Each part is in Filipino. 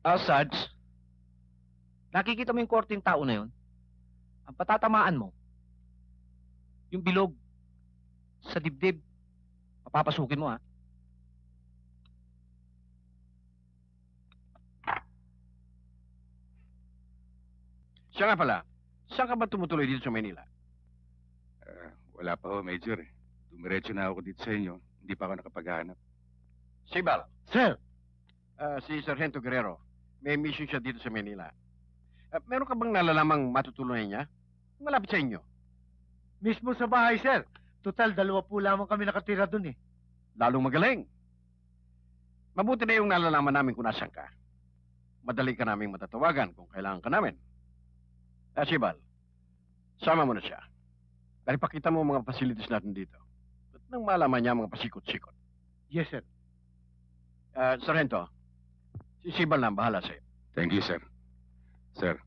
Sarge, nakikita mo yung korteng tao na yun? Ang patatamaan mo, yung bilog sa dibdib, papapasukin mo, ha? Siya nga pala, saan ka ba tumutuloy dito sa Manila? Wala pa ho, Major. Dumiretso na ako dito sa inyo. Hindi pa ako nakapaghanap. Sibal, Sir, si Sargento Guerrero, may mission siya dito sa Manila. Meron ka bang nalalamang matutulungan niya? Malapit sa inyo. mismo sa bahay, sir. Total, 2 lamang kami nakatira dun eh. Lalong magaling. Mabuti na yung nalalaman namin kung nasan ka. Madali ka naming matatawagan kung kailangan ka namin. Sibal, sama mo na siya. Dahil pakita mo ang mga facilities natin dito. At nang malaman niya ang mga pasikot-sikot. Yes, sir. Sargento, si Sibal na ang bahala sa'yo. Thank you, sir. Sir.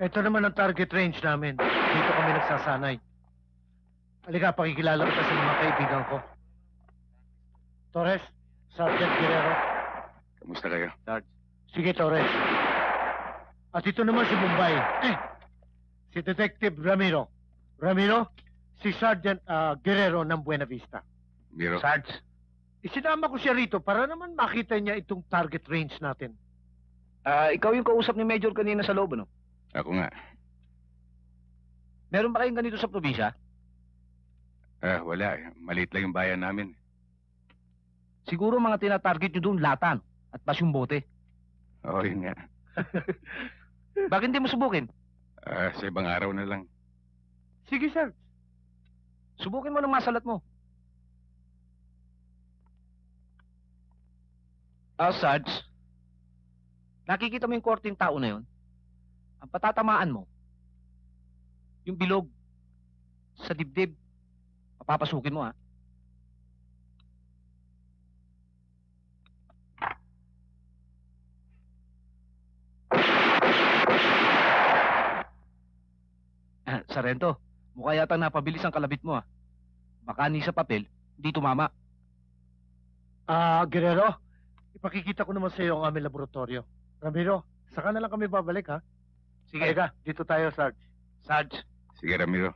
Ito naman ang target range namin. Dito kami nagsasanay. Halika, pakikilala kita sa mga kaibigan ko. Torres, Sergeant Guerrero. Kamusta kayo? Sarge. Sige, Torres. At ito naman si Bombay. Si Detective Ramiro. Ramiro, si Sergeant Guerrero ng Buena Vista. Miro? Sarge, Isinama ko siya rito para naman makita niya itong target range natin. ikaw yung kausap ni Major kanina sa loob, ano? Ako nga. Meron ba kayong ganito sa probinsya? Wala. Maliit lang yung bayan namin. Siguro mga tinatarget nyo doon, latan at pasyong bote. Oo, yun nga. Bakit hindi mo subukin? Sa ibang araw na lang. Sige, sir. Subukin mo ng masalat mo. Sarge, nakikita mo yung korteng tao na yun? Ang patatamaan mo, yung bilog sa dibdib, papapasukin mo, ha? Sargento, mukha yata napabilis ang kalabit mo, ha? Baka ni sa papel, hindi tumama. Guerrero, ipakikita ko naman sa iyo ang aming laboratorio. Ramiro, saka na lang kami babalik, ha? Sige. Halika, dito tayo, Sarge. Sarge, Sige, Ramiro.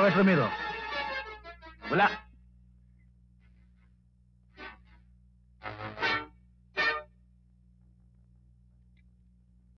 bakit Ramiro? Wala.